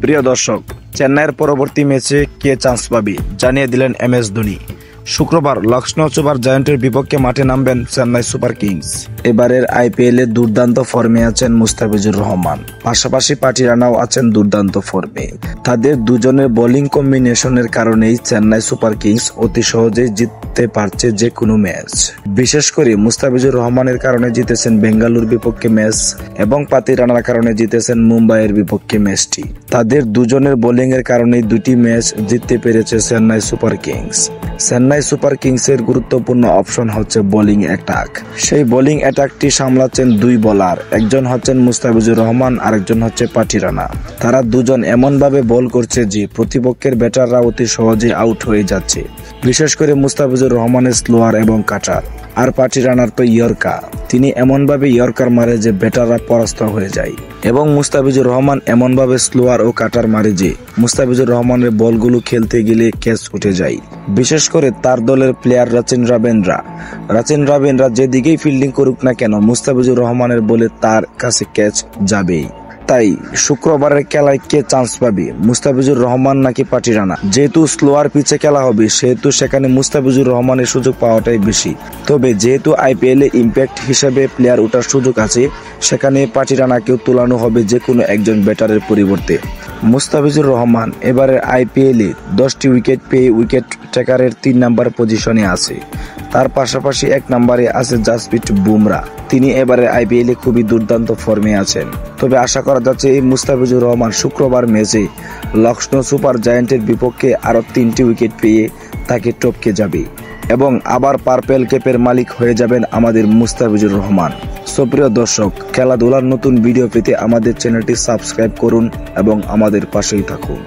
প্রিয় দর্শক, চেন্নাইয়ের পরবর্তী ম্যাচে কে চান্স পাবে জানিয়ে দিলেন MS ধোনি। শুক্রবার লখনৌ সুপার জায়ান্টের বিপক্ষে মাঠে নামবেন চেন্নাই সুপার কিংস। এবারের IPL এ দুর্দান্ত ফর্মে আছেন মুস্তাফিজুর রহমান, পাশাপাশি পাটি রানাও আছেন দুর্দান্ত ফর্মে। তাদের দুজনের বোলিং কম্বিনেশনের কারণেই চেন্নাই সুপার কিংস অতি সহজেই জিততে পারছে যে কোনো ম্যাচ। বিশেষ করে মুস্তাফিজুর রহমানের কারণে জিতেছেন বেঙ্গালুরুর বিপক্ষে ম্যাচ এবং পাতি রানার কারণে জিতেছেন মুম্বাইয়ের বিপক্ষে ম্যাচটি। তাদের দুজনের বোলিং এর কারণেই দুটি ম্যাচ জিততে পেরেছে Chennai Super Kings. Chennai Super কিংসের গুরুত্বপূর্ণ অপশন হচ্ছে বোলিং অ্যাটাক। সেই বোলিং অ্যাটাকটি সামলাচ্ছেন দুই বোলার, একজন হচ্ছেন মুস্তাফিজুর রহমান, আরেকজন হচ্ছে পাটি রানা। তারা দুজন এমনভাবে বল করছে যে প্রতিপক্ষের ব্যাটাররা অতি সহজে আউট হয়ে যাচ্ছে। বিশেষ করে মুস্তাফিজুর রহমানের স্লোয়ার এবং কাটার, আর পাটি রানার তো ইয়র্কা। তিনি এমনভাবে ইয়র্কার মারে যে ব্যাটাররা পরাস্ত হয়ে যায়, এবং মুস্তাফিজুর রহমান এমনভাবে স্লোয়ার ও কাটার মারে যে মুস্তাফিজুর রহমানের বলগুলো খেলতে গেলে ক্যাচ উঠে যায়। বিশেষ করে তার দলের প্লেয়ার রাচিন রাবিন্দ্রা যেদিকেই ফিল্ডিং করুক না কেন, মুস্তাফিজুর রহমানের বলে তার কাছে ক্যাচ যাবেই। তাই শুক্রবারের খেলায় কে চান্স পাবে, মুস্তাফিজুর রহমান নাকি পাটি রানা? যেহেতু স্লোয়ার পিচে খেলা হবে, সেহেতু সেখানে মুস্তাফিজুর রহমানের সুযোগ পাওয়াটাই বেশি। তবে যেহেতু IPL এ ইম্প্যাক্ট হিসেবে প্লেয়ার ওঠার সুযোগ আছে, সেখানে পাটি রানাকেও তোলানো হবে যে কোনো একজন ব্যাটারের পরিবর্তে। মুস্তাফিজুর রহমান এবারের IPL এ 10টি উইকেট পেয়ে উইকেট টেকারের 3 নম্বর পজিশনে আছে। তার পাশাপাশি 1 নম্বরে আছে জাসপ্রীত বুমরা। তিনি এবারে IPL এ খুবই দুর্দান্ত ফর্মে আছেন। তবে আশা করা যাচ্ছে এই মুস্তাফিজুর রহমান শুক্রবার ম্যাচে লখনৌ সুপার জায়ান্টের বিপক্ষে আরো 3টি উইকেট পেয়ে তাকে টপকে যাবে এবং আবার পার্পেল ক্যাপের মালিক হয়ে যাবেন আমাদের মুস্তাফিজুর রহমান। সুপ্রিয় দর্শক, খেলাধুলার নতুন ভিডিও পেতে আমাদের চ্যানেলটি সাবস্ক্রাইব করুন এবং আমাদের পাশেই থাকুন।